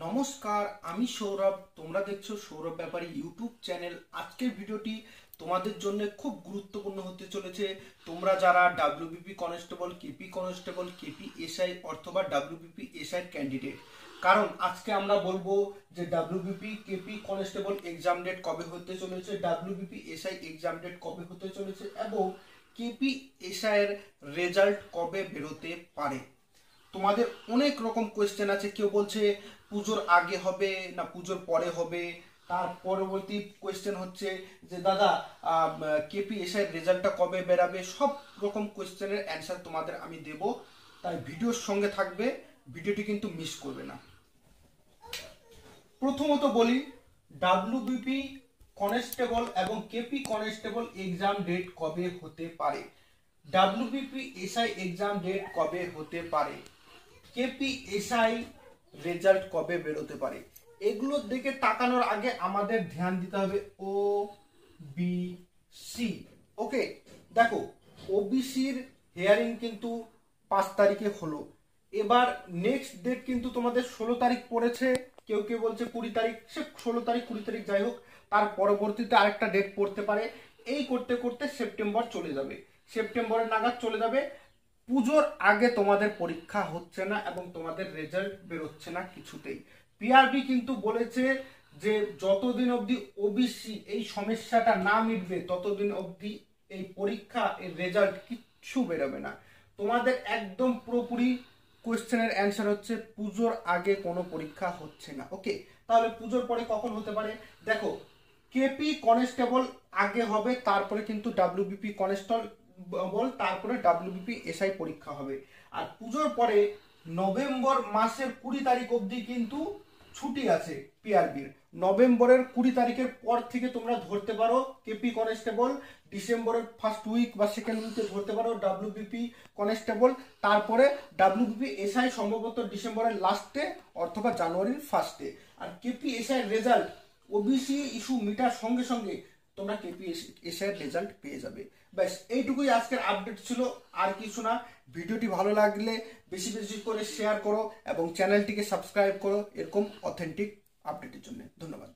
নমস্কার, আমি সৌরভ। তোমরা দেখছো সৌরভ ব্যাপারী ইউটিউব চ্যানেল। আজকের ভিডিওটি তোমাদের জন্য খুব গুরুত্বপূর্ণ হতে চলেছে। তোমরা যারা WBP constable, KP constable, KP SI অথবা ডাব্লিউবিপি এসআই ক্যান্ডিডেট, কারণ আজকে আমরা বলবো যে WBP KP constable exam date কবে হতে চলেছে, ডাব্লিউবিপি এসআই এক্সাম ডেট কবে হতে চলেছে এবং কেপি এসআই এর রেজাল্ট কবে বেরোতে পারে। তোমাদের অনেক রকম কোয়েশ্চেন আছে। কেউ বলছে পুজোর আগে হবে না পুজোর পরে হবে। তার পরবর্তী কোয়েশ্চেন হচ্ছে যে দাদা কেপি এসআই রেজাল্টটা কবে বেরাবে। সব রকম কোয়েশ্চেনের অ্যান্সার তোমাদের আমি দেব, তাই ভিডিওর সঙ্গে থাকবে, ভিডিওটি কিন্তু মিস করবে না। প্রথমত বলি ডাব্লিউবিপি কনস্টেবল এবং কেপি কনস্টেবল এক্সাম ডেট কবে হতে পারে, ডাব্লিউবিপি এসআই এক্সাম ডেট কবে হতে পারে, কেপি এসআই রেজাল্ট কবে বেরোতে পারে। এগুলোর দিকে তাকানোর আগে আমাদের ধ্যান দিতে হবে ও বি সি। ওকে, দেখো ওবিসির হিয়ারিং কিন্তু 5 তারিখে হলো। এবার নেক্সট ডেট কিন্তু তোমাদের 16 তারিখ পড়েছে, কেউ কেউ বলছে 20 তারিখ, সে 16 তারিখ 20 তারিখ যাই হোক, তার পরবর্তীতে আরেকটা ডেট পড়তে পারে। এই করতে করতে সেপ্টেম্বর চলে যাবে, সেপ্টেম্বরের নাগাদ চলে যাবে। পুজোর আগে তোমাদের পরীক্ষা হচ্ছে না এবং তোমাদের রেজাল্ট বেরোচ্ছে না কিছুতেই। পিআরবি কিন্তু বলেছে যে যতদিন অবধি ওবিসি এই সমস্যাটা না মিটবে ততদিন অবধি এই পরীক্ষা এর রেজাল্ট কিচ্ছু বেরোবে না। তোমাদের একদম পুরোপুরি কোয়েশ্চেনের অ্যান্সার হচ্ছে পুজোর আগে কোনো পরীক্ষা হচ্ছে না। ওকে, তাহলে পুজোর পরে কখন হতে পারে? দেখো কেপি কনস্টেবল আগে হবে, তারপরে কিন্তু ডাব্লিউবিপি কনস্টেবল, তারপরে ডাব্লিউবিপি এসআই পরীক্ষা হবে। আর পুজোর পরে নভেম্বর মাসের 20 তারিখ অবধি কিন্তু ছুটি আছে পিআরবির। নভেম্বরের 20 তারিখের পর থেকে তোমরা ধরতে পারো কেপি কনস্টেবল, ডিসেম্বরের ফার্স্ট উইক বা সেকেন্ড উইকে ধরতে পারো ডাব্লিউবিপি কনস্টেবল, তারপরে ডাব্লিউবিপি এসআই সম্ভবত ডিসেম্বরের লাস্টে অথবা জানুয়ারির ফার্স্টে। আর KP SI result OBC issue মিটার সঙ্গে সঙ্গে তোমরা কেপি এসআই রেজাল্ট পেয়ে যাবে। ব্যাস এইটুকুই আজকের আপডেট ছিল, আর কিছু না। ভিডিওটি ভালো লাগলে বেশি বেশি করে শেয়ার করো এবং চ্যানেলটিকে সাবস্ক্রাইব করো এরকম অথেন্টিক আপডেটের জন্য। ধন্যবাদ।